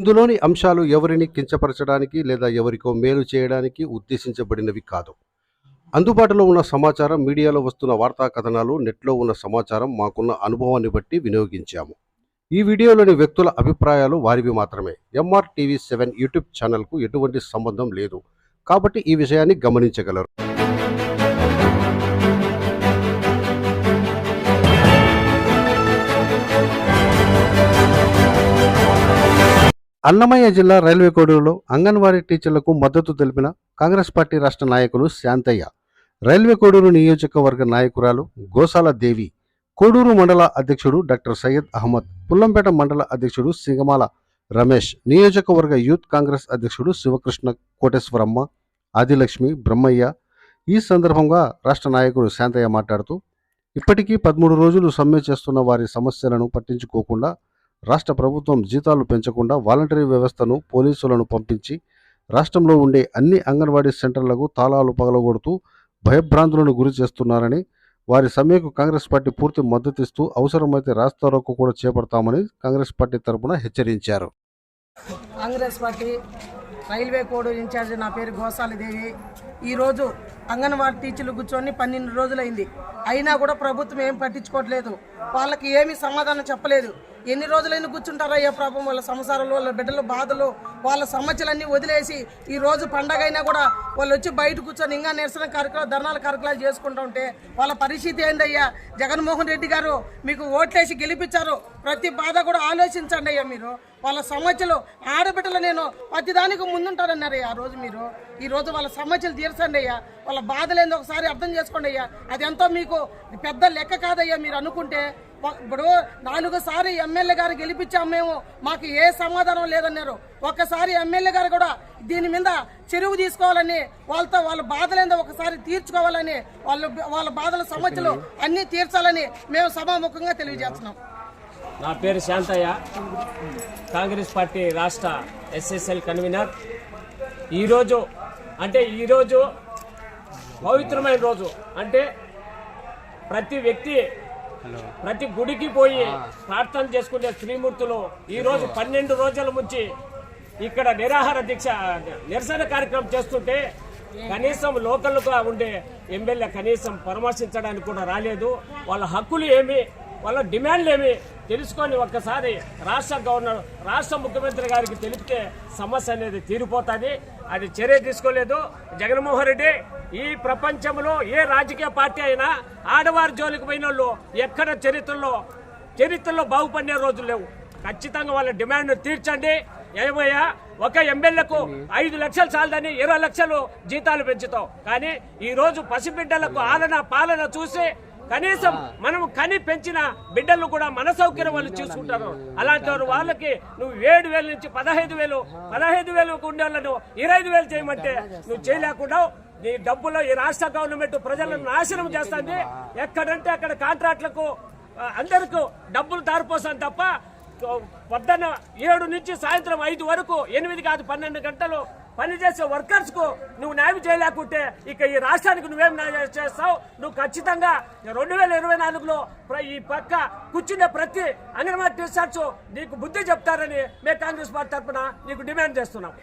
ఇందులోని అంశాలు ఎవరిని కించపరచడానికి లేదా ఎవరికో మేలు చేయడానికి ఉద్దేశించబడినవి కాదు. అందుబాటులో ఉన్న సమాచారం, మీడియాలో వస్తున్న వార్తా కథనాలు, నెట్లో ఉన్న సమాచారం మాకున్న అనుభవాన్ని బట్టి వినియోగించాము. ఈ వీడియోలోని వ్యక్తుల అభిప్రాయాలు వారివి మాత్రమే. MRTV7 యూట్యూబ్ ఛానల్కు ఎటువంటి సంబంధం లేదు కాబట్టి ఈ విషయాన్ని గమనించగలరు. అన్నమయ్య జిల్లా రైల్వే కోడూరులో అంగన్వాడీ టీచర్లకు మద్దతు తెలిపిన కాంగ్రెస్ పార్టీ రాష్ట్ర నాయకులు శాంతయ్య, రైల్వే కోడూరు నియోజకవర్గ నాయకురాలు గోసాల దేవి, కోడూరు మండల అధ్యక్షుడు డాక్టర్ సయ్యద్ అహ్మద్, పుల్లంపేట మండల అధ్యక్షుడు సింగమాల రమేష్, నియోజకవర్గ యూత్ కాంగ్రెస్ అధ్యక్షుడు శివకృష్ణ కోటేశ్వరమ్మ, ఆదిలక్ష్మి, బ్రహ్మయ్య. ఈ సందర్భంగా రాష్ట్ర నాయకుడు శాంతయ్య మాట్లాడుతూ, ఇప్పటికీ 13 రోజులు సమ్మె చేస్తున్న వారి సమస్యలను పట్టించుకోకుండా రాష్ట్ర ప్రభుత్వం జీతాలు పెంచకుండా వాలంటరీ వ్యవస్థను, పోలీసులను పంపించి రాష్ట్రంలో ఉండే అన్ని అంగన్వాడీ సెంటర్లకు తాళాలు పగలగొడుతూ భయభ్రాంతులను గురి చేస్తున్నారని, వారి సమ్మెకు కాంగ్రెస్ పార్టీ పూర్తి మద్దతిస్తూ అవసరమైతే రాస్తారోకో కూడా చేపడతామని కాంగ్రెస్ పార్టీ తరఫున హెచ్చరించారు. Congress party railway Koduru incharge నా పేరు గోసాలదేవి. ఈరోజు అంగన్వాడీ టీచర్లు కూర్చొని 12 రోజులైంది. అయినా కూడా ప్రభుత్వం ఏం పట్టించుకోవట్లేదు. వాళ్ళకి ఏమీ సమాధానం చెప్పలేదు. ఎన్ని రోజులైనా కూర్చుంటారయ్యా పాపం వాళ్ళ సంసారాలు, వాళ్ళ బిడ్డలు బాధలు, వాళ్ళ సమస్యలన్నీ వదిలేసి ఈ రోజు పండగ అయినా కూడా వాళ్ళు వచ్చి బయట కూర్చొని ఇంకా నిరసన కార్యక్రమాలు, ధర్నాల కార్యక్రమాలు చేసుకుంటూ ఉంటే వాళ్ళ పరిస్థితి ఏందయ్యా? జగన్మోహన్ రెడ్డి గారు మీకు ఓట్లేసి గెలిపించారు. ప్రతి బాధ కూడా ఆలోచించండి అయ్యా. మీరు వాళ్ళ సమస్యలు, ఆడబిడ్డలు నేను ప్రతిదానికి ముందుంటారన్నారు ఆ రోజు. మీరు ఈ రోజు వాళ్ళ సమస్యలు తీర్చండి అయ్యా. వాళ్ళ బాధలేందో ఒకసారి అర్థం చేసుకోండి అయ్యా. అది ఎంతో మీకు పెద్ద లెక్క కాదయ్యా మీరు అనుకుంటే. ఇప్పుడు 4 సార్లు ఎమ్మెల్యే గారు గెలిపించాము మేము, మాకు ఏ సమాధానం లేదన్నారు. ఒక్కసారి ఎమ్మెల్యే గారు కూడా దీని మీద చెరువు తీసుకోవాలని, వాళ్ళ బాధలేందో ఒకసారి తీర్చుకోవాలని, వాళ్ళ బాధల సమస్యలు అన్నీ తీర్చాలని మేము సభాముఖంగా తెలియజేస్తున్నాం. నా పేరు శాంతయ్య, కాంగ్రెస్ పార్టీ రాష్ట్ర SSL కన్వీనర్. ఈరోజు పవిత్రమైన రోజు. అంటే ప్రతి వ్యక్తి ప్రతి గుడికి పోయి ప్రార్థన చేసుకునే స్త్రీమూర్తులు ఈరోజు 12 రోజుల నుంచి ఇక్కడ నిరసన కార్యక్రమం చేస్తుంటే కనీసం లోకల్గా ఉండే ఎమ్మెల్యే కనీసం పరామర్శించడానికి కూడా రాలేదు. వాళ్ళ హక్కులు ఏమి, వాళ్ళ డిమాండ్లు ఏమి తెలుసుకొని ఒక్కసారి రాష్ట్ర ముఖ్యమంత్రి గారికి తెలిపితే సమస్య అనేది తీరిపోతుంది. అది చర్య తీసుకోలేదు జగన్మోహన్ రెడ్డి. ఈ ప్రపంచంలో ఏ రాజకీయ పార్టీ అయినా ఆడవారి జోలికి పోయిన వాళ్ళు ఎక్కడ చరిత్రలో బాగుపడిన రోజులు లేవు. ఖచ్చితంగా వాళ్ళ డిమాండ్ తీర్చండి. ఏమయ్యా, ఒక ఎమ్మెల్యేకు 5 లక్షలు చాలదని 20 లక్షలు జీతాలు పెంచుతావు. కానీ ఈరోజు పసిబిడ్డలకు పాలన చూసి కనీసం మనం కని పెంచిన బిడ్డలు కూడా మన సౌకర్యం వాళ్ళు చూసుకుంటారు. అలాంటి వాళ్ళకి నువ్వు 7,000 నుంచి 15,000 ఉండే వాళ్ళను 25,000 చేయమంటే నువ్వు చేయలేకుండా నీ డబ్బులో ఈ రాష్ట్ర గవర్నమెంట్ ప్రజలను నాశనం చేస్తుంది. ఎక్కడంటే అక్కడ కాంట్రాక్టులకు అందరికీ డబ్బులు దారిపోసాను తప్ప పొద్దున్న 7 నుంచి సాయంత్రం 5 వరకు 8 కాదు 12 గంటలు పనిచేసే వర్కర్స్ కు నువ్వు న్యాయం చేయలేకుంటే ఇక ఈ రాష్ట్రానికి నువ్వేం న్యాయం చేస్తావు? నువ్వు ఖచ్చితంగా 2024లో ఈ పక్క కూర్చునే ప్రతి అంగన్వాడీ టీచర్స్ నీకు బుద్ధి చెప్తారని మేము కాంగ్రెస్ పార్టీ తరఫున నీకు డిమాండ్ చేస్తున్నాం.